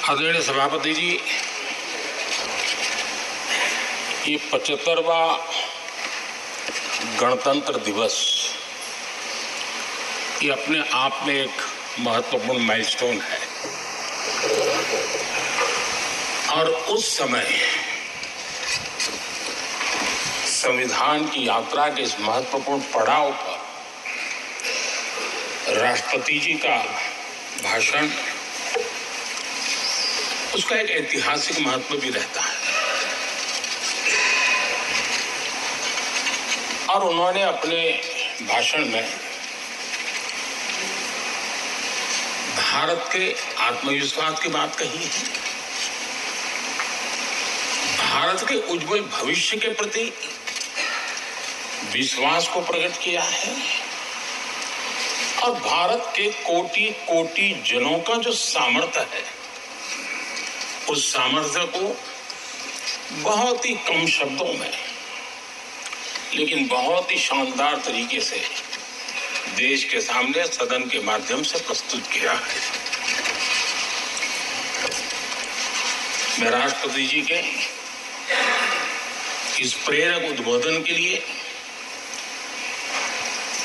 आदरणीय सभापति जी, ये 75वां गणतंत्र दिवस ये अपने आप में एक महत्वपूर्ण माइलस्टोन है और उस समय संविधान की यात्रा के इस महत्वपूर्ण पड़ाव पर राष्ट्रपति जी का भाषण उसका एक ऐतिहासिक महत्व भी रहता है और उन्होंने अपने भाषण में भारत के आत्मविश्वास की बात कही है, भारत के उज्जवल भविष्य के प्रति विश्वास को प्रकट किया है और भारत के कोटि कोटि जनों का जो सामर्थ्य है उस सामर्थ्य को बहुत ही कम शब्दों में लेकिन बहुत ही शानदार तरीके से देश के सामने सदन के माध्यम से प्रस्तुत किया है। मैं राष्ट्रपति जी के इस प्रेरक उद्बोधन के लिए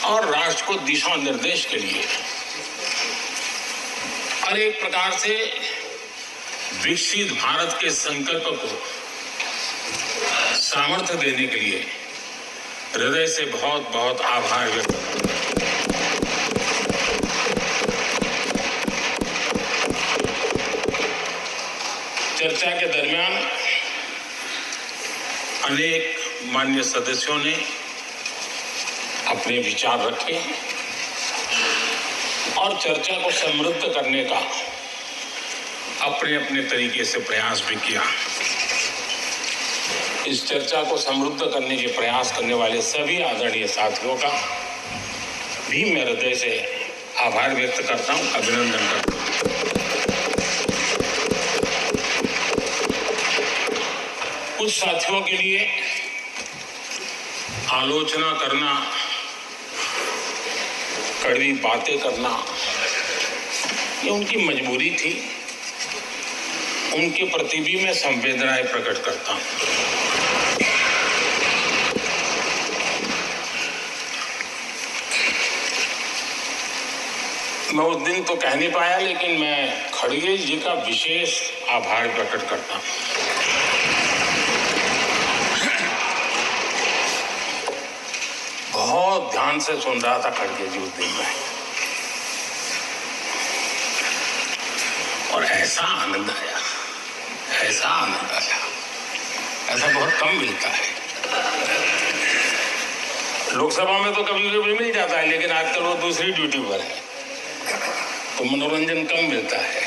और राष्ट्र को दिशा निर्देश के लिए और एक प्रकार से विकसित भारत के संकल्प को सामर्थ्य देने के लिए हृदय से बहुत बहुत आभार व्यक्त करता हूं। चर्चा के दरमियान अनेक माननीय सदस्यों ने अपने विचार रखे और चर्चा को समृद्ध करने का अपने अपने तरीके से प्रयास भी किया। इस चर्चा को समृद्ध करने के प्रयास करने वाले सभी आदरणीय साथियों का भी मैं हृदय से आभार व्यक्त करता हूं, अभिनंदन करता हूं। कुछ साथियों के लिए आलोचना करना, कड़वी बातें करना ये उनकी मजबूरी थी, उनके प्रति भी मैं संवेदनाएं प्रकट करता हूं। मैं उस दिन तो कह नहीं पाया लेकिन मैं खड़गे जी का विशेष आभार प्रकट करता हूं। बहुत ध्यान से सुन रहा था खड़गे जी उस दिन में और ऐसा आनंद आया, ऐसा बहुत कम मिलता है। लोकसभा में तो कभी कभी मिल जाता है लेकिन आजकल वो दूसरी ड्यूटी पर है तो मनोरंजन कम मिलता है।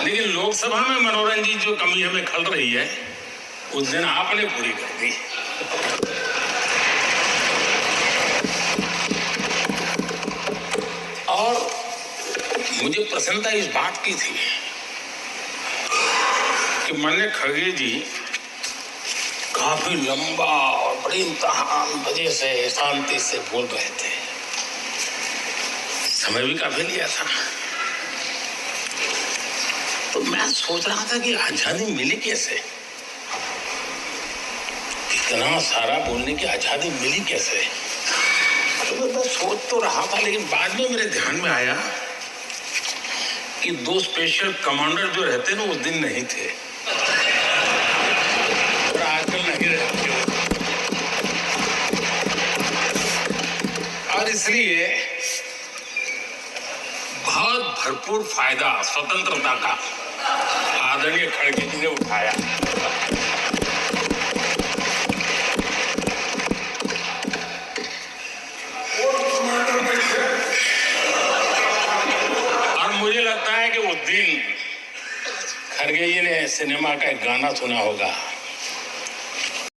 लेकिन लोकसभा में मनोरंजन जो कमी हमें खल रही है उस दिन आपने पूरी कर दी। और मुझे प्रसन्नता इस बात की थी कि माननीय खड़गे जी काफी लंबा और बड़ी इम्तिहान वजह से शांति से बोल रहे थे, समय भी काफी लिया था। तो मैं सोच रहा था कि आजादी मिली कैसे, इतना सारा बोलने की आजादी मिली कैसे। तो मैं सोच तो रहा था लेकिन बाद में मेरे ध्यान में आया कि दो स्पेशल कमांडर जो रहते ना उस दिन नहीं थे और आजकल नहीं रहते और इसलिए बहुत भरपूर फायदा स्वतंत्रता का आदरणीय खड़गे जी ने उठाया। मुझे लगता है कि उस दिन खड़गे जी ने सिनेमा का एक गाना सुना होगा,